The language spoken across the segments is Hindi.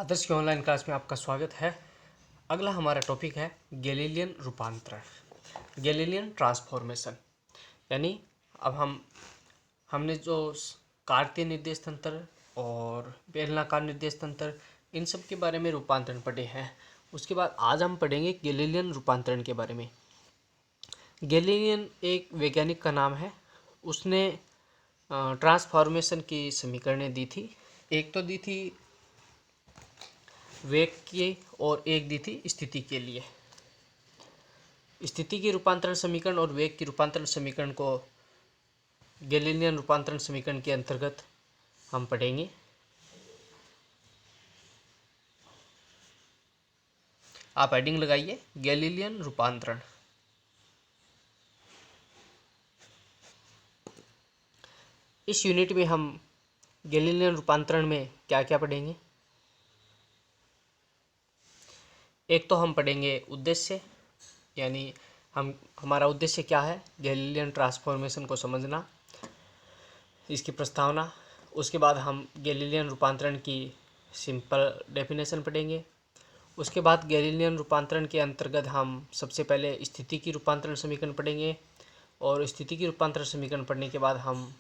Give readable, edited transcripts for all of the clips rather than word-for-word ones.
आदर्श की ऑनलाइन क्लास में आपका स्वागत है। अगला हमारा टॉपिक है गैलीलियन रूपांतरण, गैलीलियन ट्रांसफॉर्मेशन। यानी अब हमने जो कार्तीय निर्देश तंत्र और बेलनाकार निर्देश तंत्र इन सब के बारे में रूपांतरण पढ़े हैं। उसके बाद आज हम पढ़ेंगे गैलीलियन रूपांतरण के बारे में। गैलीलियन एक वैज्ञानिक का नाम है। उसने ट्रांसफॉर्मेशन की समीकरणें दी थी। एक तो दी थी वेग के और एक दी थी स्थिति के लिए। स्थिति की रूपांतरण समीकरण और वेग की रूपांतरण समीकरण को गैलीलियन रूपांतरण समीकरण के अंतर्गत हम पढ़ेंगे। आप हेडिंग लगाइए गैलीलियन रूपांतरण। इस यूनिट में हम गैलीलियन रूपांतरण में क्या क्या पढ़ेंगे। एक तो हम पढ़ेंगे उद्देश्य, यानी हमारा उद्देश्य क्या है, गैलीलियन ट्रांसफॉर्मेशन को समझना, इसकी प्रस्तावना। उसके बाद हम गैलीलियन रूपांतरण की सिंपल डेफिनेशन पढ़ेंगे। उसके बाद गैलीलियन रूपांतरण के अंतर्गत हम सबसे पहले स्थिति की रूपांतरण समीकरण पढ़ेंगे और स्थिति की रूपांतरण समीकरण पढ़ने के बाद हम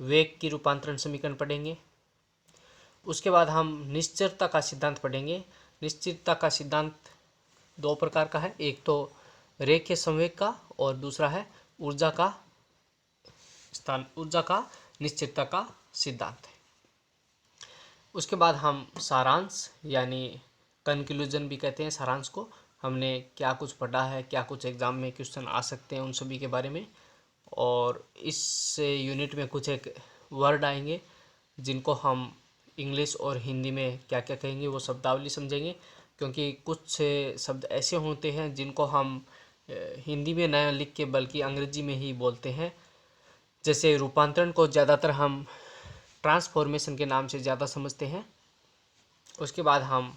वेग की रूपांतरण समीकरण पढ़ेंगे। उसके बाद हम निश्चरता का सिद्धांत पढ़ेंगे। निश्चरता का सिद्धांत दो प्रकार का है, एक तो रेखीय संवेग का और दूसरा है ऊर्जा का निश्चितता का सिद्धांत है। उसके बाद हम सारांश यानी कंक्लूजन भी कहते हैं सारांश को, हमने क्या कुछ पढ़ा है, क्या कुछ एग्जाम में क्वेश्चन आ सकते हैं, उन सभी के बारे में। और इस यूनिट में कुछ एक वर्ड आएंगे जिनको हम इंग्लिश और हिंदी में क्या क्या कहेंगे वो शब्दावली समझेंगे, क्योंकि कुछ शब्द ऐसे होते हैं जिनको हम हिंदी में न लिख के बल्कि अंग्रेजी में ही बोलते हैं। जैसे रूपांतरण को ज़्यादातर हम ट्रांसफॉर्मेशन के नाम से ज़्यादा समझते हैं। उसके बाद हम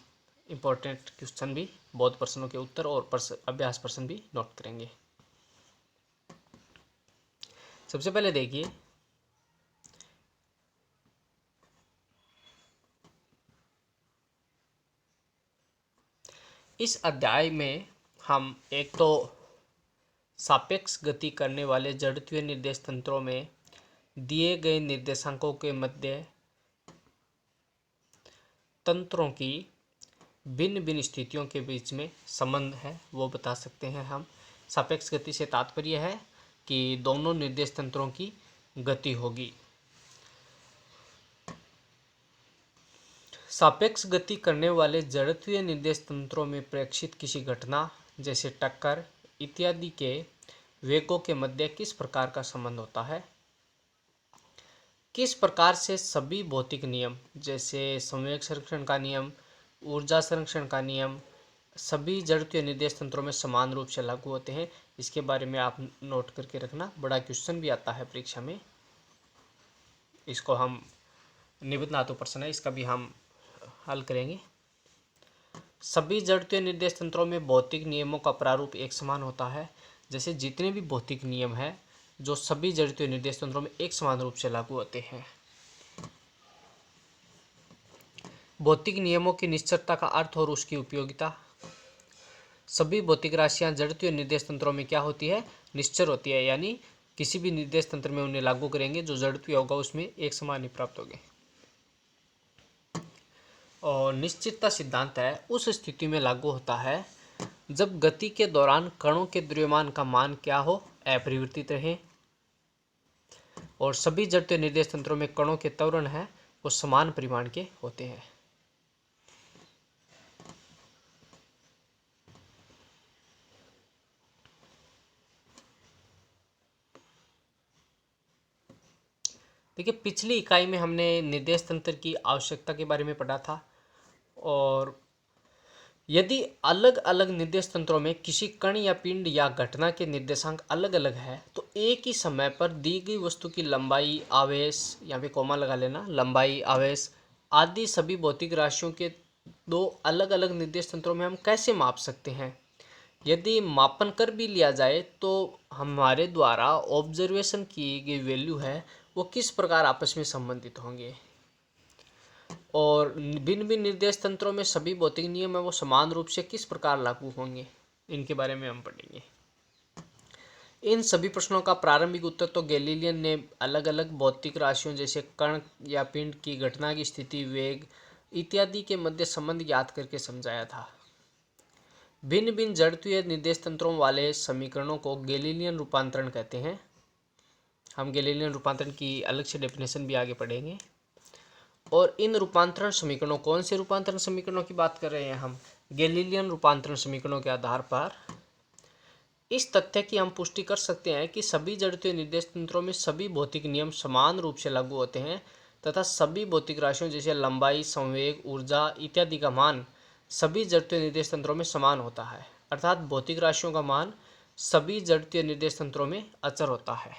इम्पोर्टेंट क्वेश्चन भी, बहुत प्रश्नों के उत्तर और अभ्यास प्रश्न भी नोट करेंगे। सबसे पहले देखिए, इस अध्याय में हम एक तो सापेक्ष गति करने वाले जड़त्वीय निर्देश तंत्रों में दिए गए निर्देशांकों के मध्य तंत्रों की भिन्न भिन्न स्थितियों के बीच में संबंध है वो बता सकते हैं हम। सापेक्ष गति से तात्पर्य है कि दोनों निर्देश तंत्रों की गति होगी। सापेक्ष गति करने वाले जड़त्वीय निर्देश तंत्रों में प्रेक्षित किसी घटना जैसे टक्कर इत्यादि के वेगों के मध्य किस प्रकार का संबंध होता है, किस प्रकार से सभी भौतिक नियम जैसे संवेग संरक्षण का नियम, ऊर्जा संरक्षण का नियम सभी जड़त्वीय निर्देश तंत्रों में समान रूप से लागू होते हैं, इसके बारे में आप नोट करके रखना। बड़ा क्वेश्चन भी आता है परीक्षा में, इसको हम निबंधात्मक प्रश्न है, इसका भी हम हल करेंगे। सभी जड़त्वीय निर्देश तंत्रों में भौतिक नियमों का प्रारूप एक समान होता है। जैसे जितने भी भौतिक नियम हैं जो सभी जड़त्वीय निर्देश तंत्रों में एक समान रूप से लागू होते हैं। भौतिक नियमों की निश्चरता का अर्थ और उसकी उपयोगिता। सभी भौतिक राशियां जड़त्वीय निर्देश तंत्रों में क्या होती है, निश्चर होती है, यानी किसी भी निर्देश तंत्र में उन्हें लागू करेंगे जो जड़त्वीय होगा उसमें एक समान ही प्राप्त होंगे। और निश्चितता सिद्धांत है उस स्थिति में लागू होता है जब गति के दौरान कणों के द्रव्यमान का मान क्या हो, अपरिवर्तित रहे और सभी जड़त्वीय निर्देश तंत्रों में कणों के त्वरण है वो समान परिमाण के होते हैं। देखिए, पिछली इकाई में हमने निर्देश तंत्र की आवश्यकता के बारे में पढ़ा था और यदि अलग अलग निर्देश तंत्रों में किसी कण या पिंड या घटना के निर्देशांक अलग अलग है तो एक ही समय पर दी गई वस्तु की लंबाई, आवेश, यहाँ पे कोमा लगा लेना, लंबाई, आवेश आदि सभी भौतिक राशियों के दो अलग अलग निर्देश तंत्रों में हम कैसे माप सकते हैं। यदि मापन कर भी लिया जाए तो हमारे द्वारा ऑब्जर्वेशन की गई वैल्यू है वो किस प्रकार आपस में संबंधित होंगे। और भिन्न भिन्न निर्देश तंत्रों में सभी भौतिक नियम है वो समान रूप से किस प्रकार लागू होंगे, इनके बारे में हम पढ़ेंगे। इन सभी प्रश्नों का प्रारंभिक उत्तर तो गैलीलियन ने अलग अलग भौतिक राशियों जैसे कण या पिंड की घटना की स्थिति, वेग इत्यादि के मध्य संबंध याद करके समझाया था। भिन्न भिन्न जड़त्वीय निर्देश तंत्रों वाले समीकरणों को गैलीलियन रूपांतरण कहते हैं। हम गैलीलियन रूपांतरण की अलग से डेफिनेशन भी आगे पढ़ेंगे। और इन रूपांतरण समीकरणों, कौन से रूपांतरण समीकरणों की बात कर रहे हैं हम, गैलीलियन रूपांतरण समीकरणों के आधार पर इस तथ्य की हम पुष्टि कर सकते हैं कि सभी जड़त्वीय निर्देश तंत्रों में सभी भौतिक नियम समान रूप से लागू होते हैं तथा सभी भौतिक राशियों जैसे लंबाई, संवेग, ऊर्जा इत्यादि का मान सभी जड़त्वीय निर्देश तंत्रों में समान होता है। अर्थात भौतिक राशियों का मान सभी जड़त्वीय निर्देश तंत्रों में अचर होता है।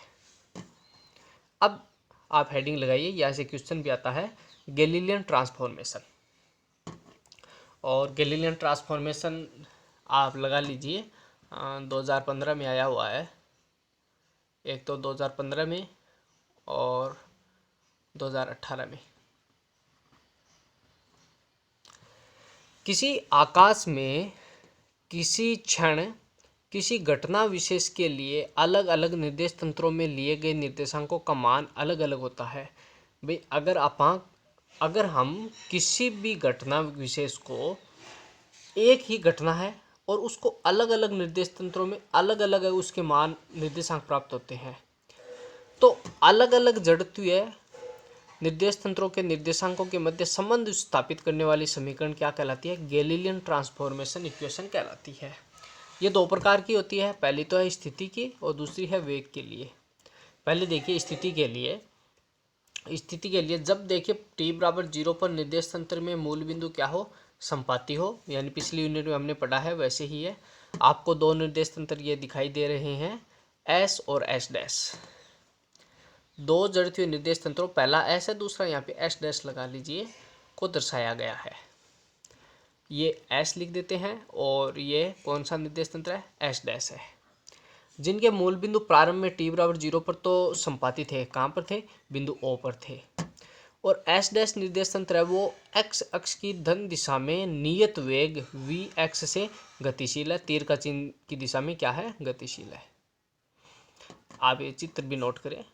अब आप हेडिंग लगाइए, यहाँ से क्वेश्चन भी आता है, गैलीलियन ट्रांसफॉर्मेशन। और गैलीलियन ट्रांसफॉर्मेशन आप लगा लीजिए 2015 में आया हुआ है, एक तो 2015 में और 2018 में। किसी आकाश में किसी क्षण किसी घटना विशेष के लिए अलग अलग निर्देश तंत्रों में लिए गए निर्देशांकों का मान अलग अलग होता है। भाई अगर हम किसी भी घटना विशेष को, एक ही घटना है और उसको अलग अलग निर्देश तंत्रों में अलग अलग उसके मान निर्देशांक प्राप्त होते हैं, तो अलग अलग जड़त्वीय निर्देश तंत्रों के निर्देशांकों के मध्य संबंध स्थापित करने वाली समीकरण क्या कहलाती है, गैलीलियन ट्रांसफॉर्मेशन इक्वेशन कहलाती है। ये दो प्रकार की होती है, पहली तो है स्थिति की और दूसरी है वेग के लिए। पहले देखिए स्थिति के लिए जब देखिए t बराबर 0 पर निर्देश तंत्र में मूल बिंदु क्या हो, संपाती हो, यानी पिछली यूनिट में हमने पढ़ा है वैसे ही है। आपको दो निर्देश तंत्र ये दिखाई दे रहे हैं, S और S डैश, दो जड़त्वीय निर्देश तंत्रों, पहला S है, दूसरा यहाँ पे S डैश लगा लीजिए, को दर्शाया गया है। ये S लिख देते हैं और ये कौन सा निर्देश तंत्र है, S डैश है, जिनके मूल बिंदु प्रारंभ में t बराबर 0 पर तो संपाती थे, कहाँ पर थे, बिंदु O पर थे। और S डैश निर्देश तंत्र है वो x अक्ष की धन दिशा में नियत वेग vx से गतिशील है, तीर का चिन्ह की दिशा में क्या है, गतिशील है। आप ये चित्र भी नोट करें।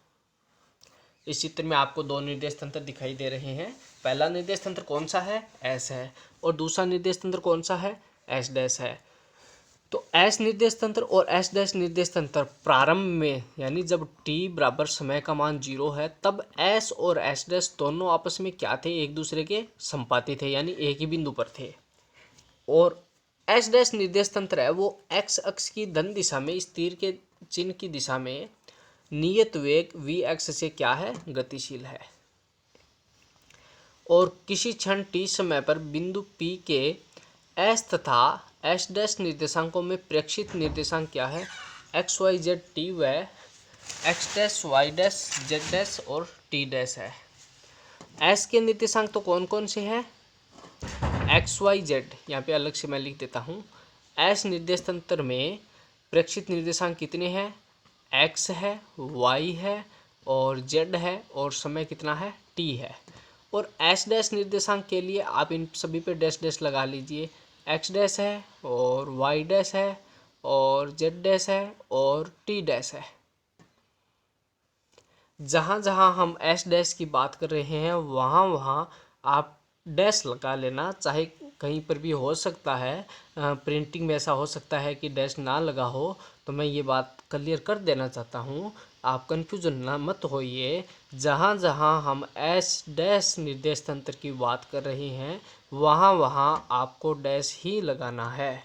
इस चित्र में आपको दो निर्देश तंत्र दिखाई दे रहे हैं। पहला निर्देश तंत्र कौन सा है, S है, और दूसरा निर्देश तंत्र कौन सा है, S डैश है। तो S निर्देश तंत्र और S डैश निर्देश तंत्र प्रारंभ में, यानी जब t बराबर समय का मान 0 है, तब S और S डैश दोनों आपस में क्या थे, एक दूसरे के संपाती थे, यानी एक ही बिंदु पर थे। और S डैश निर्देश तंत्र है वो x अक्ष की धन दिशा में इस तीर के चिन्ह की दिशा में नियत वेग vx से क्या है, गतिशील है। और किसी क्षण t समय पर बिंदु P के S तथा S डैश निर्देशांकों में प्रेक्षित निर्देशांक क्या है, x y z t व x dash y dash z dash और t डैश है। S के निर्देशांक तो कौन कौन से हैं, x y z, यहाँ पे अलग से मैं लिख देता हूँ। S निर्देश तंत्र में प्रेक्षित निर्देशांक कितने हैं, x है, y है और z है, और समय कितना है, t है। और S डैश निर्देशांक के लिए आप इन सभी पे डैश डैश लगा लीजिए, x डैश है और y डैश है और z डैश है और t डैश है। जहाँ जहाँ हम S डैश की बात कर रहे हैं वहाँ वहाँ आप डैश लगा लेना, चाहे कहीं पर भी हो सकता है प्रिंटिंग में ऐसा हो सकता है कि डैश ना लगा हो, तो मैं ये बात क्लियर कर देना चाहता हूँ, आप कन्फ्यूजन ना मत होइए। जहाँ जहाँ हम S डैश निर्देश तंत्र की बात कर रहे हैं वहाँ वहाँ आपको डैश ही लगाना है।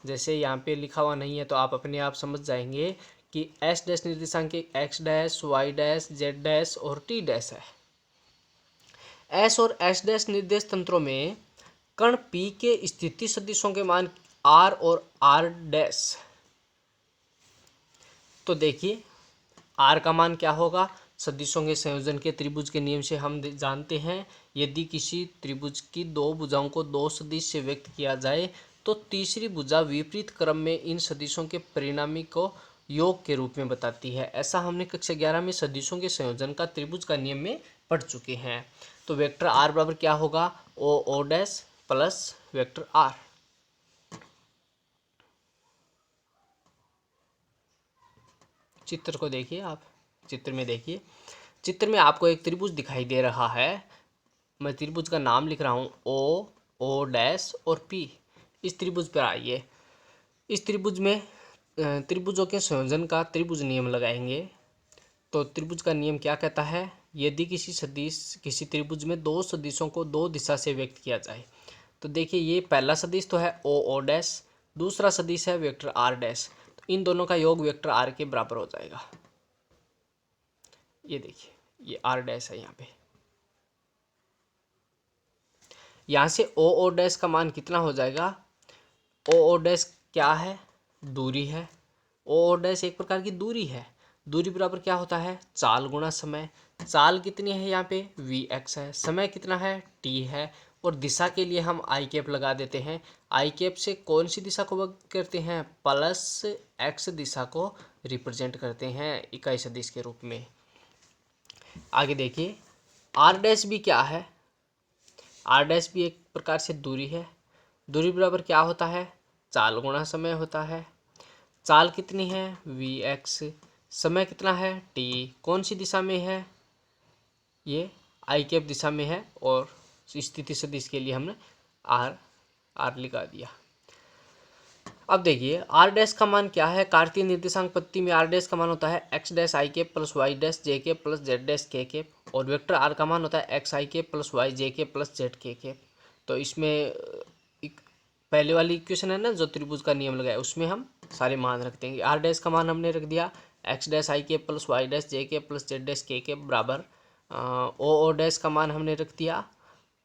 जैसे यहाँ पे लिखा हुआ नहीं है तो आप अपने आप समझ जाएंगे कि S डैश निर्देशांक के x dash, y dash, z dash और t डैश है। S और S डैश निर्देश तंत्रों में कण P के स्थिति सदिशों के मान R और R डैश, तो देखिए R का मान क्या होगा, सदिशों के संयोजन के त्रिभुज के नियम से हम जानते हैं, यदि किसी त्रिभुज की दो भुजाओं को दो सदिश से व्यक्त किया जाए तो तीसरी भुजा विपरीत क्रम में इन सदिशों के परिणामी को योग के रूप में बताती है। ऐसा हमने कक्षा 11 में सदिशों के संयोजन का त्रिभुज का नियम में पढ़ चुके हैं। तो वेक्टर R बराबर क्या होगा, O dash plus vector R. चित्र को देखिए आप, चित्र में देखिए, चित्र में आपको एक त्रिभुज दिखाई दे रहा है। मैं त्रिभुज का नाम लिख रहा हूँ ओ डैश और पी। इस त्रिभुज पर आइए। इस त्रिभुज में त्रिभुजों के संयोजन का त्रिभुज नियम लगाएंगे। तो त्रिभुज का नियम क्या कहता है? यदि किसी त्रिभुज में दो सदिशों को दो दिशा से व्यक्त किया जाए, तो देखिए ये पहला सदिश तो है ओ डैश, दूसरा सदिश है वेक्टर आर डैश। तो इन दोनों का योग वेक्टर आर के बराबर हो जाएगा। ये देखिए ये आर डैश है यहाँ पे। यहाँ से ओ डैश का मान कितना हो जाएगा? ओ डैश क्या है? दूरी है। ओ डैश एक प्रकार की दूरी है। दूरी बराबर क्या होता है? चाल गुणा समय। चाल कितनी है यहाँ पे? वी एक्स है। समय कितना है? टी है। और दिशा के लिए हम आई कैप लगा देते हैं। आई कैप से कौन सी दिशा को व्यक्त करते हैं? प्लस एक्स दिशा को रिप्रेजेंट करते हैं इकाई सदिश के रूप में। आगे देखिए आर डैश भी क्या है? आर डैश भी एक प्रकार से दूरी है। दूरी बराबर क्या होता है? चाल गुणा समय होता है। चाल कितनी है? We X. समय कितना है? टी। कौन सी दिशा में है? ये आई कैप दिशा में है। और स्थिति सदिश के लिए हमने आर लिखा दिया। अब देखिए आर डैश का मान क्या है? कार्तीय निर्देशांक पद्धति में आर डैश का मान होता है x dash i cap plus y dash j cap plus z dash k cap. और वेक्टर आर का मान होता है x i cap plus y j cap plus z k cap. तो इसमें पहले वाली इक्वेशन है ना जो त्रिभुज का नियम लगाया, उसमें हम सारे मान रख देंगे। आर डैश का मान हमने रख दिया x dash i cap plus y dash j cap plus z dash k cap बराबर। ओ डैश का मान हमने रख दिया,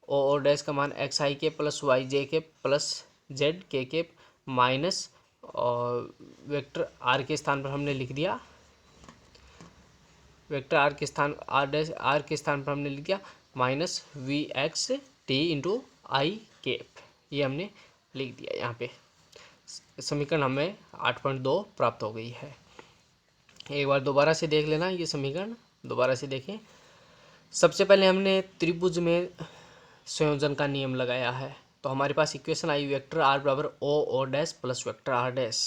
ओ डैश का मान x i cap plus y j cap plus z k cap minus, और वेक्टर आर के स्थान पर हमने लिख दिया, वेक्टर आर के स्थान पर हमने लिख दिया minus v x t into i cap. ये हमने लिख दिया। यहाँ पे समीकरण हमें 8.2 प्राप्त हो गई है। एक बार दोबारा से देख लेना, ये समीकरण दोबारा से देखें। सबसे पहले हमने त्रिभुज में संयोजन का नियम लगाया है। तो हमारे पास इक्वेशन आई वेक्टर आर बराबर O dash plus vector r dash.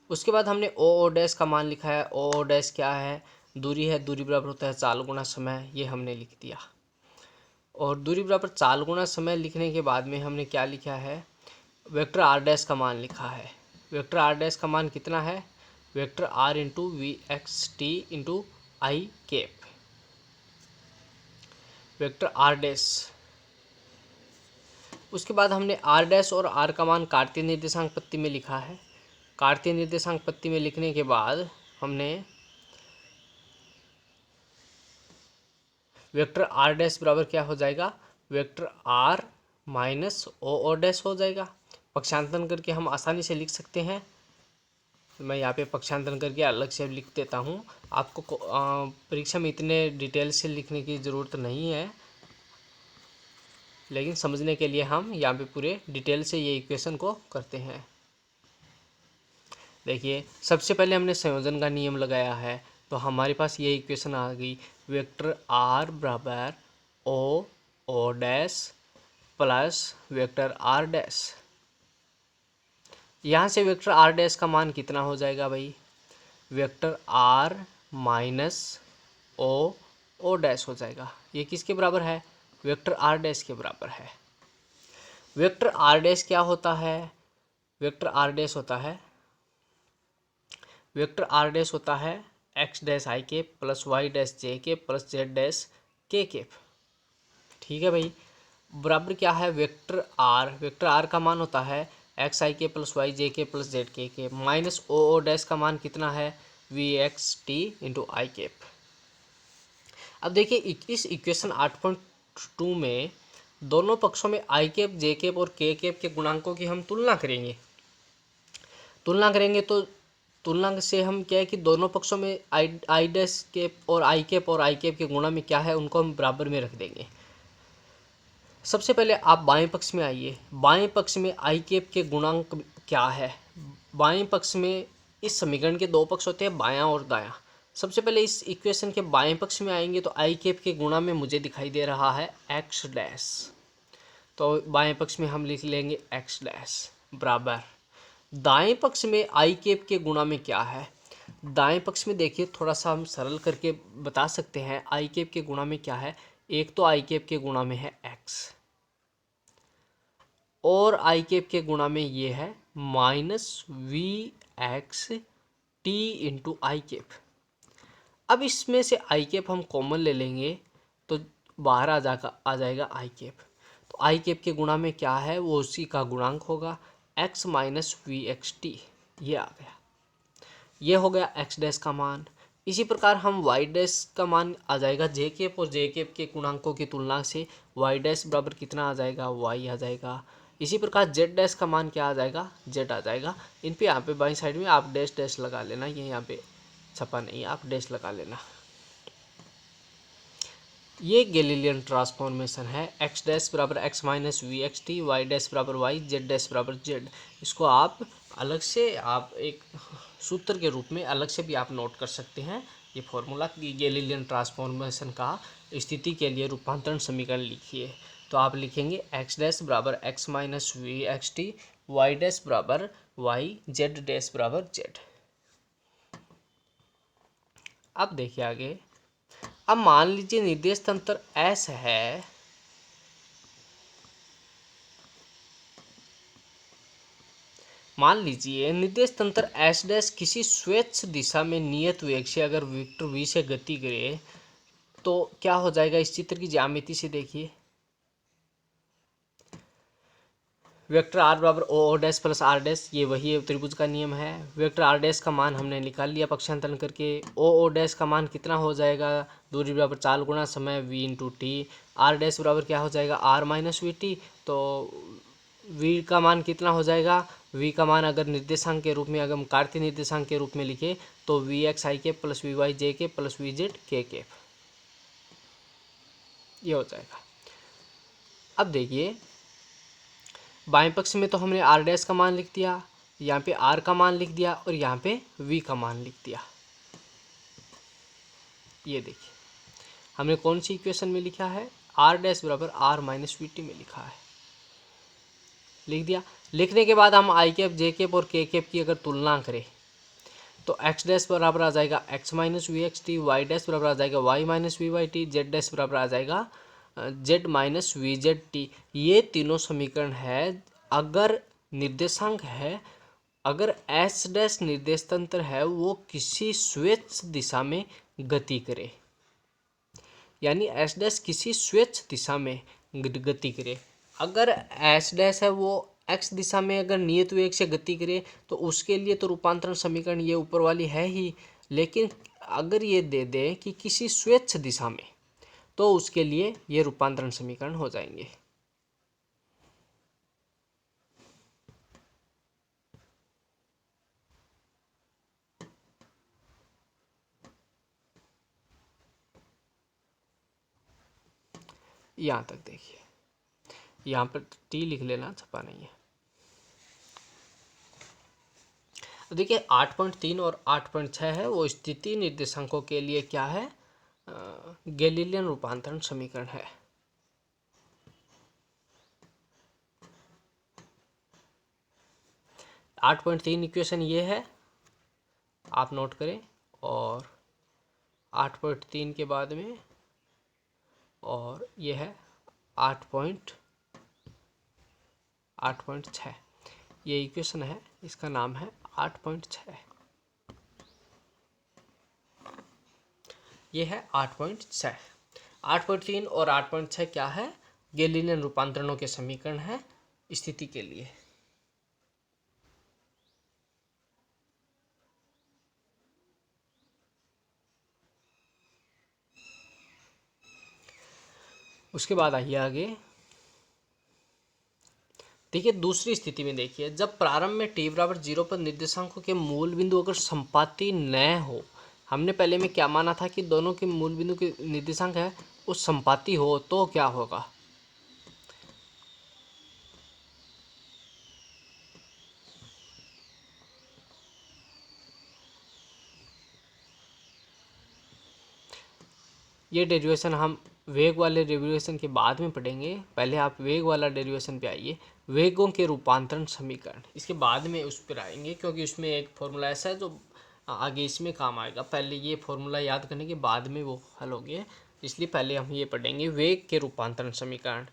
उसके बाद हमने ओ डैश का मान लिखा है। ओ डैश क्या है? दूरी है। दूरी बराबर होता है चाल गुणा समय। ये हमने लिख दिया। और दूरी बराबर चाल गुणा समय लिखने के बाद में हमने क्या लिखा है? वेक्टर आर डैश का मान लिखा है। वेक्टर आर डैश का मान कितना है? Vector r into v x t into i cap. Vector r dash. उसके बाद हमने आर डैश और आर का मान कार्तीय निर्देशांक पद्धति में लिखा है। कार्तीय निर्देशांक पद्धति में लिखने के बाद हमने वेक्टर आर डैश बराबर क्या हो जाएगा? Vector r minus O dash हो जाएगा। पक्षांतरण करके हम आसानी से लिख सकते हैं। मैं यहाँ पे पक्षांतरण करके अलग से लिख देता हूँ। आपको परीक्षा में इतने डिटेल से लिखने की ज़रूरत नहीं है, लेकिन समझने के लिए हम यहाँ पे पूरे डिटेल से ये इक्वेशन को करते हैं। देखिए सबसे पहले हमने संयोजन का नियम लगाया है, तो हमारे पास ये इक्वेशन आ गई। वेक्टर आर बराबर O dash plus vector r dash. यहाँ से वेक्टर आर डैश का मान कितना हो जाएगा भाई? Vector r minus O dash हो जाएगा। ये किसके बराबर है? वेक्टर आर डैश के बराबर है। वेक्टर आर डैश क्या होता है? वेक्टर आर डैश होता है x dash i cap plus y dash j cap plus z dash k cap. ठीक है भाई। बराबर क्या है? वेक्टर आर का मान होता है एक्स आई के plus y j k plus z k minus O dash का मान कितना है? We x t into i cap. अब देखिए इस इक्वेशन 8.2 में दोनों पक्षों में आई कैप जे कैप और के कैप के गुणांकों की हम तुलना करेंगे। तो तुलना से हम क्या है कि दोनों पक्षों में आई डैश कैप और आई कैप के गुणा में क्या है उनको हम बराबर में रख देंगे। सबसे पहले आप बाएं पक्ष में आइए। बाएं पक्ष में आई कैप के गुणांक क्या है? बाएं पक्ष में इस समीकरण के दो पक्ष होते हैं, बायां और दायां। सबसे पहले इस इक्वेशन के बाएं पक्ष में आएंगे तो आई कैप के गुणा में मुझे दिखाई दे रहा है एक्स डैश। तो बाएं पक्ष में हम लिख लेंगे एक्स डैश बराबर, दाएं पक्ष में आई कैप के गुणा में क्या है, दाएं पक्ष में देखिए थोड़ा सा हम सरल करके बता सकते हैं। आई कैप के गुणा में क्या है, एक तो आई कैप के गुणा में है एक्स और आई कैप के गुणा में ये है minus v x t into i cap. अब इसमें से आई कैप हम कॉमन ले लेंगे तो बाहर आ जाएगा आई कैप। तो आई कैप के गुणा में क्या है, वो उसी का गुणांक होगा x minus v x t, ये आ गया, ये हो गया एक्स डैश का मान। इसी प्रकार हम वाई डैश का मान आ जाएगा जे कैप और जे कैप के गुणांकों की तुलना से वाई डैश बराबर कितना आ जाएगा, वाई आ जाएगा। इसी प्रकार जेड डैश का मान क्या आ जाएगा, जेड आ जाएगा। इन पे यहाँ पे बाई साइड में आप डैश डैश लगा लेना, ये यहाँ पे छपा नहीं है, आप डैश लगा लेना। ये गैलीलियन ट्रांसफॉर्मेशन है, एक्स डैश बराबर x minus v x t, y dash बराबर वाई, जेड डैश बराबर जेड। इसको आप अलग से आप एक सूत्र के रूप में अलग से भी आप नोट कर सकते हैं। ये फॉर्मूला गैलीलियन ट्रांसफॉर्मेशन का स्थिति के लिए रूपांतरण समीकरण लिखिए। तो आप लिखेंगे एक्स डैश बराबर x minus v x t, y dash बराबर वाई, जेड डैश बराबर जेड। अब देखिए आगे, अब मान लीजिए निर्देश तंत्र एस है, मान लीजिए निर्देश तंत्र एस डैश किसी स्वेच्छ दिशा में नियत वेग से अगर वेक्टर वी से गति करे तो क्या हो जाएगा। इस चित्र की ज्यामिति से देखिए, वेक्टर आर बराबर O dash plus r dash, ये वही त्रिभुज का नियम है। वेक्टर आर डैश का मान हमने निकाल लिया पक्षांतरण करके। ओ डैश का मान कितना हो जाएगा, दूरी बराबर 4 गुणा समय v into t. R dash बराबर क्या हो जाएगा, आर माइनस वी टी। तो v का मान कितना हो जाएगा, v का मान अगर निर्देशांक के रूप में, अगर हम कार्तीय निर्देशांक के रूप में लिखे तो वी एक्स आई के plus we Y j k plus V Z के, ये हो जाएगा। अब देखिए बाएं पक्ष में तो हमने आर डैश का मान लिख दिया, यहाँ पे आर का मान लिख दिया और यहाँ पे वी का मान लिख दिया। ये देखिए हमने कौन सी इक्वेशन में लिखा है, आर डैश बराबर आर माइनस वी टी में लिखा है, लिख दिया। लिखने के बाद हम आई कैप जे कैप और के कैप की अगर तुलना करें तो एक्स डैश बराबर आ जाएगा x minus v x t, y dash बराबर आ जाएगा y minus v y t, z dash बराबर आ जाएगा z minus v z t. ये तीनों समीकरण है अगर निर्देशांक है, अगर एस डैश निर्देश तंत्र है वो किसी स्वेच्छ दिशा में गति करे, यानी एस डैश किसी स्वेच्छ दिशा में गति करे। अगर एस डैश है वो एक्स दिशा में अगर नियत वेग से गति करे तो उसके लिए तो रूपांतरण समीकरण ये ऊपर वाली है ही, लेकिन अगर ये दे दें कि किसी स्वेच्छ दिशा में तो उसके लिए ये रूपांतरण समीकरण हो जाएंगे। यहाँ तक देखिए, यहाँ पर टी लिख लेना, छपा नहीं है। तो देखिए 8.3 और 8.6 है वो स्थिति निर्देशांकों के लिए क्या है, गैलीलियन रूपांतरण समीकरण है। आठ पॉइंट तीन इक्वेशन ये है, आप नोट करें, और 8.3 के बाद में और ये है 8.6, ये इक्वेशन है, इसका नाम है 8.6, ये है 8.6। 8.3 और 8.6 क्या है, गैलीलियन रूपांतरणों के समीकरण है स्थिति के लिए। उसके बाद आइए आगे, देखिए दूसरी स्थिति में देखिए, जब प्रारंभ में t बराबर 0 पर निर्देशांकों के मूल बिंदु अगर संपाती न हो, हमने पहले में क्या माना था कि दोनों के मूल बिंदु के निर्देशांक है वो संपाती हो तो क्या होगा। ये डेरिवेशन हम वेग वाले डेरिवेशन के बाद में पढ़ेंगे, पहले आप वेग वाला डेरिवेशन पे आइए। वेगों के रूपांतरण समीकरण इसके बाद में उस पर आएंगे, क्योंकि उसमें एक फॉर्मूला ऐसा है जो आगे इसमें काम आएगा। पहले ये फॉर्मूला याद करने के बाद में वो हल हो गया, इसलिए पहले हम ये पढ़ेंगे वेग के रूपांतरण समीकरण।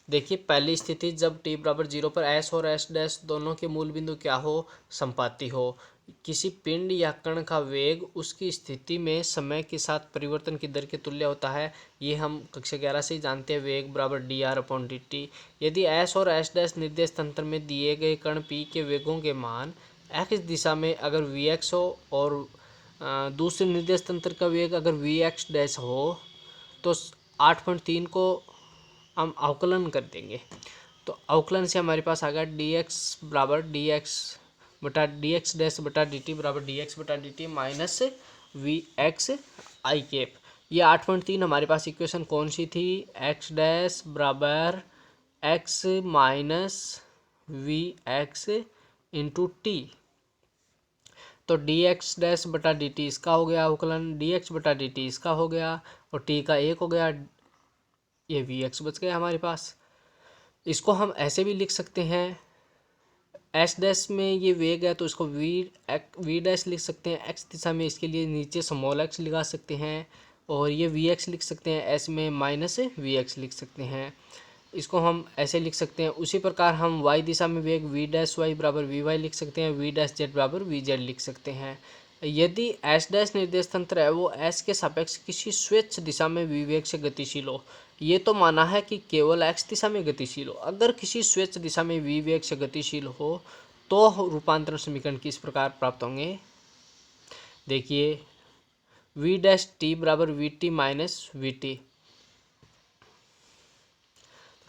देखिए, पहली स्थिति जब t बराबर 0 पर s और s डैश दोनों के मूल बिंदु क्या हो, संपाती हो। किसी पिंड या कण का वेग उसकी स्थिति में समय के साथ परिवर्तन की दर के तुल्य होता है। ये हम कक्षा 11 से ही जानते हैं, वेग बराबर dr/dt। यदि s और s डैश निर्देश तंत्र में दिए गए कण p के वेगों के मान x दिशा में अगर vx हो और दूसरे निर्देश तंत्र का वेग अगर vx डैश हो, तो 8.3 को हम अवकलन कर देंगे। तो अवकलन से हमारे पास आ गया dx बराबर dx डैश बटा dt बराबर dx बटा dt माइनस vx आई कैप। ये 8.3 हमारे पास इक्वेशन कौन सी थी, x डैश बराबर x minus vx into T. तो dx डैश बटा dt इसका हो गया अवकलन, dx बटा dt इसका हो गया और t का 1 हो गया, ये vx बच गया हमारे पास। इसको हम ऐसे भी लिख सकते हैं, एस डैश में ये वेग है तो इसको वी डैश लिख सकते हैं, एक्स दिशा में इसके लिए नीचे स्मॉल एक्स लगा सकते हैं, और ये वी एक्स लिख सकते हैं, एस में माइनस वी एक्स लिख सकते हैं। इसको हम ऐसे लिख सकते हैं। उसी प्रकार हम वाई दिशा में वेग वी डैश वाई बराबर वी वाई लिख सकते हैं, वी डैश जेड बराबर वी जेड लिख सकते हैं। यदि एस डैश निर्देश तंत्र है वो एस के सापेक्ष किसी स्वेच्छ दिशा में विवेक से गतिशील हो। ये तो माना है कि केवल एक्स दिशा में गतिशील हो। अगर किसी स्वेच्छ दिशा में विवेक से गतिशील हो तो रूपांतरण समीकरण किस प्रकार प्राप्त होंगे। देखिए, वी डैश टी बराबर V T minus v T,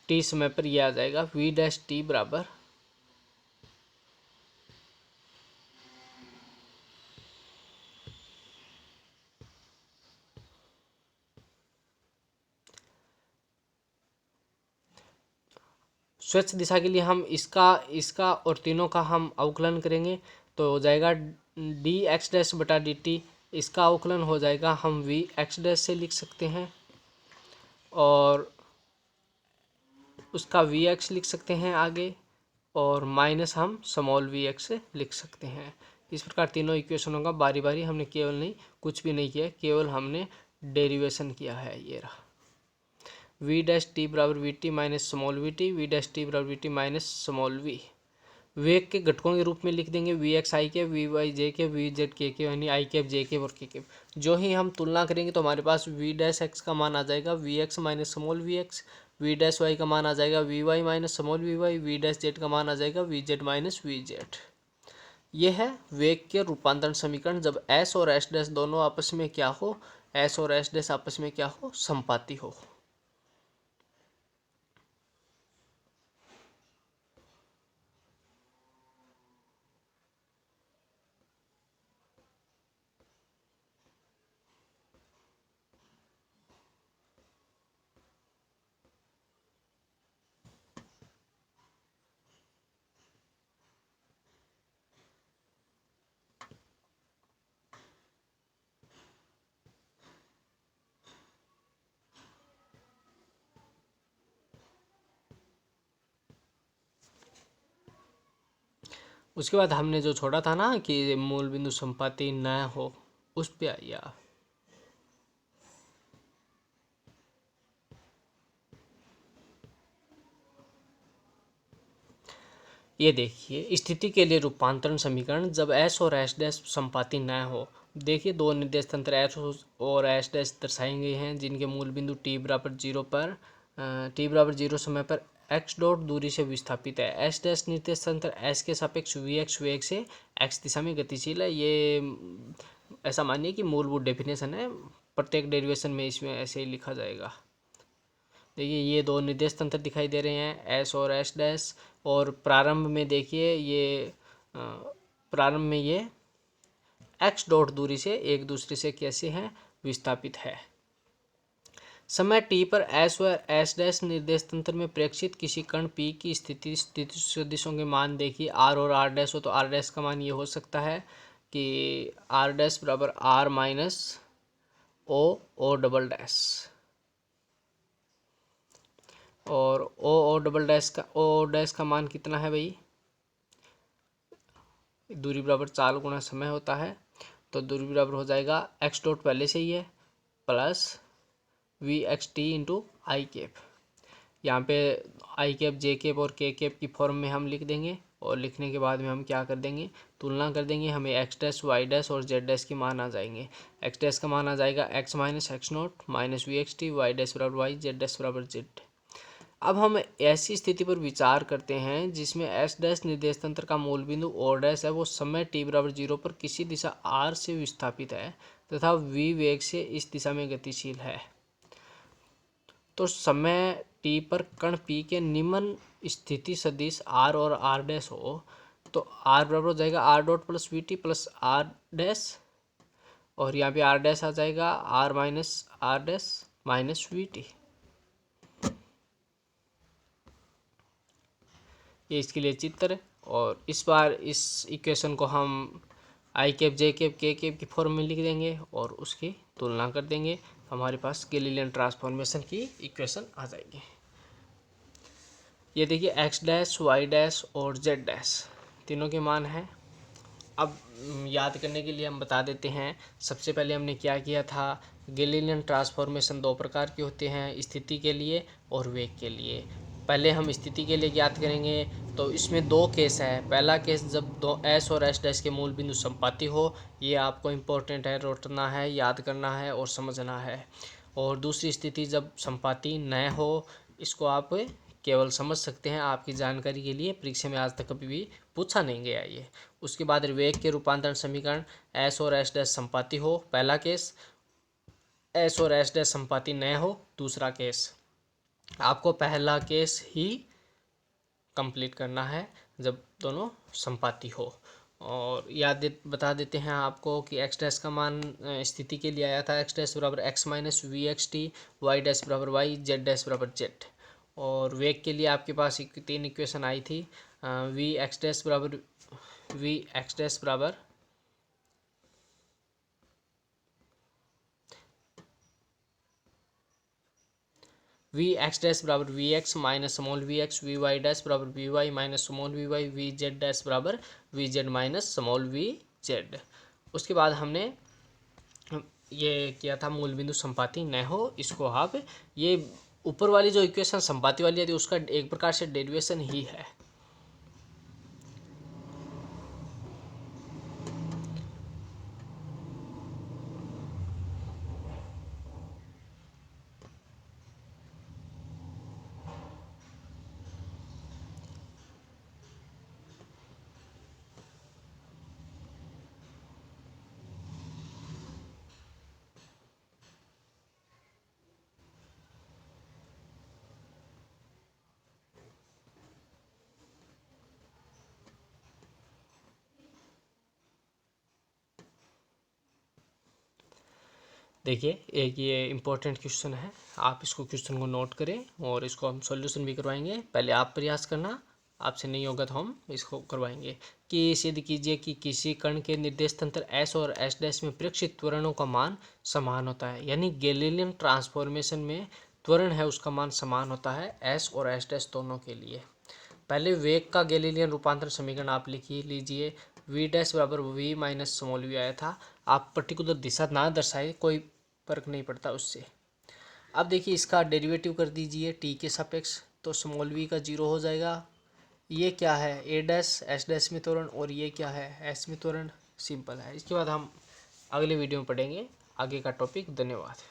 T समय पर यह आ जाएगा वी डैश टी बराबर स्वच्छ दिशा के लिए हम इसका और तीनों का हम अवकलन करेंगे तो हो जाएगा डी एक्स डैश बटा डी टी। इसका अवकलन हो जाएगा, हम वी एक्स डैश से लिख सकते हैं और उसका वी एक्स लिख सकते हैं आगे, और माइनस हम स्मॉल वी एक्स से लिख सकते हैं। इस प्रकार तीनों इक्वेशनों का बारी बारी हमने केवल नहीं कुछ भी नहीं किया, केवल हमने डेरिवेशन किया है। ये रहा वी डैश टी बराबर V T minus small V T, V dash T बराबर V T minus small V. वेग के घटकों के रूप में लिख देंगे वी एक्स आई के, वी वाई जे के, वी जेड के यानी आई कैप जे के और के कैप। जो ही हम तुलना करेंगे तो हमारे पास वी डैश एक्स का मान आ जाएगा v x minus small we x, v dash y का मान आ जाएगा v Y minus small we Y, v dash z का मान आ जाएगा v Z minus v z. ये है वेग के रूपांतरण समीकरण जब एस और एस डैश दोनों आपस में क्या हो, एस और एस डैश आपस में क्या हो, संपाती हो। उसके बाद हमने जो छोड़ा था ना कि मूल बिंदु संपाती न हो, उस पे आइए आप। ये देखिए, स्थिति के लिए रूपांतरण समीकरण जब एस और एस डैश संपाती न हो। देखिए, दो निर्देश तंत्र एस और एस डैश दर्शाए गए हैं जिनके मूल बिंदु टी बराबर 0 पर टी बराबर 0 समय पर एक्स डॉट दूरी से विस्थापित है। एस डैश निर्देश तंत्र एस के सापेक्ष वी एक्स वेग से एक्स दिशा में गतिशील है। ये ऐसा मानिए कि मूलभूत डेफिनेशन है, प्रत्येक डेरिवेशन में इसमें ऐसे ही लिखा जाएगा। देखिए, ये दो निर्देश तंत्र दिखाई दे रहे हैं, एस और एस डैश, और प्रारंभ में देखिए ये प्रारंभ में ये एक्स डॉट दूरी से एक दूसरे से कैसे हैं, विस्थापित है। समय टी पर एस व एस डैश निर्देश तंत्र में प्रेक्षित किसी कण पी की स्थिति सदिशों के मान देखिए, आर और आर डैश हो तो आर डैश का मान ये हो सकता है कि आर डैश बराबर r minus O double dash. और ओ डबल डैश का ओ डैश का मान कितना है भाई, दूरी बराबर 4 गुना समय होता है, तो दूरी बराबर हो जाएगा एक्स डॉट पहले से ही है plus v x t into i cap. यहाँ पे आई कैप जे कैप और के कैप की फॉर्म में हम लिख देंगे, और लिखने के बाद में हम क्या कर देंगे, तुलना कर देंगे, हमें एक्स डैश वाई डैश और जेड डैश की मान आ जाएंगे। एक्स डैश का मान आ जाएगा x minus x naught minus v x t, y dash बराबर वाई, जेड डैश बराबर जेड। अब हम ऐसी स्थिति पर विचार करते हैं जिसमें एस डैश निर्देश तंत्र का मूल बिंदु और डैश है वो समय टी बराबर 0 पर किसी दिशा आर से विस्थापित है तथा वी वेग से इस दिशा में गतिशील है। तो समय टी पर कण पी के निम्न स्थिति सदिश आर और आर डैश हो तो आर बराबर हो जाएगा r dot plus v t plus r dash, और यहाँ पे आर डैश आ जाएगा r minus r dash minus v t. ये इसके लिए चित्र, और इस बार इस इक्वेशन को हम आई कैप जे कैप के कैप की फॉर्म में लिख देंगे और उसकी तुलना कर देंगे, हमारे पास गैलीलियन ट्रांसफॉर्मेशन की इक्वेशन आ जाएगी। ये देखिए एक्स डैश वाई डैश और जेड डैश तीनों के मान हैं। अब याद करने के लिए हम बता देते हैं, सबसे पहले हमने क्या किया था, गैलीलियन ट्रांसफॉर्मेशन 2 प्रकार के होते हैं, स्थिति के लिए और वेग के लिए। पहले हम स्थिति के लिए ज्ञात करेंगे, तो इसमें 2 केस है। पहला केस जब दो एस और एस डैश के मूल बिंदु संपाती हो, ये आपको इम्पोर्टेंट है, रटना है, याद करना है और समझना है। और दूसरी स्थिति जब संपाती न हो, इसको आप केवल समझ सकते हैं, आपकी जानकारी के लिए, परीक्षा में आज तक कभी भी पूछा नहीं गया ये। उसके बाद वेग के रूपांतरण समीकरण एस और एस डैश संपाती हो, पहला केस, एस और एस डैश संपाती न हो, दूसरा केस। आपको पहला केस ही कंप्लीट करना है जब दोनों संपाती हो। और बता देते हैं आपको कि एक्स डैश का मान स्थिति के लिए आया था, एक्स डैश बराबर x minus v x t, y dash बराबर वाई, जेड डैश बराबर जेड। और वेग के लिए आपके पास 3 इक्वेशन आई थी, वी एक्स डैश बराबर वी एक्स डैश बराबर वी एक्स डैश बराबर V x minus small we x, V Y dash बराबर V Y minus small we Y, V Z dash बराबर V Z minus small V Z. उसके बाद हमने ये किया था मूल बिंदु संपाती न हो, इसको आप ये ऊपर वाली जो इक्वेशन संपाती वाली है उसका एक प्रकार से डेरिवेशन ही है। देखिए एक ये इम्पोर्टेंट क्वेश्चन है, आप इसको क्वेश्चन को नोट करें और इसको हम सॉल्यूशन भी करवाएंगे। पहले आप प्रयास करना, आपसे नहीं होगा तो हम इसको करवाएंगे। कि सिद्ध कीजिए कि किसी कण के निर्देश तंत्र एस और एस डैश में प्रेक्षित त्वरणों का मान समान होता है, यानी गैलीलियन ट्रांसफॉर्मेशन में त्वरण है उसका मान समान होता है एस और एस डैश दोनों के लिए। पहले वेग का गैलीलियन रूपांतर समीकरण आप लिखिए लीजिए, वी डैश बराबर वी माइनस स्मॉल वी आया था। आप पर्टिकुलर दिशा ना दर्शाए, कोई फर्क नहीं पड़ता उससे। अब देखिए इसका डेरिवेटिव कर दीजिए टी के सापेक्ष, तो स्मॉल वी का 0 हो जाएगा। ये क्या है, ए डैश एस डैश में त्वरण, और ये क्या है, एस में त्वरण, सिंपल है। इसके बाद हम अगले वीडियो में पढ़ेंगे आगे का टॉपिक। धन्यवाद।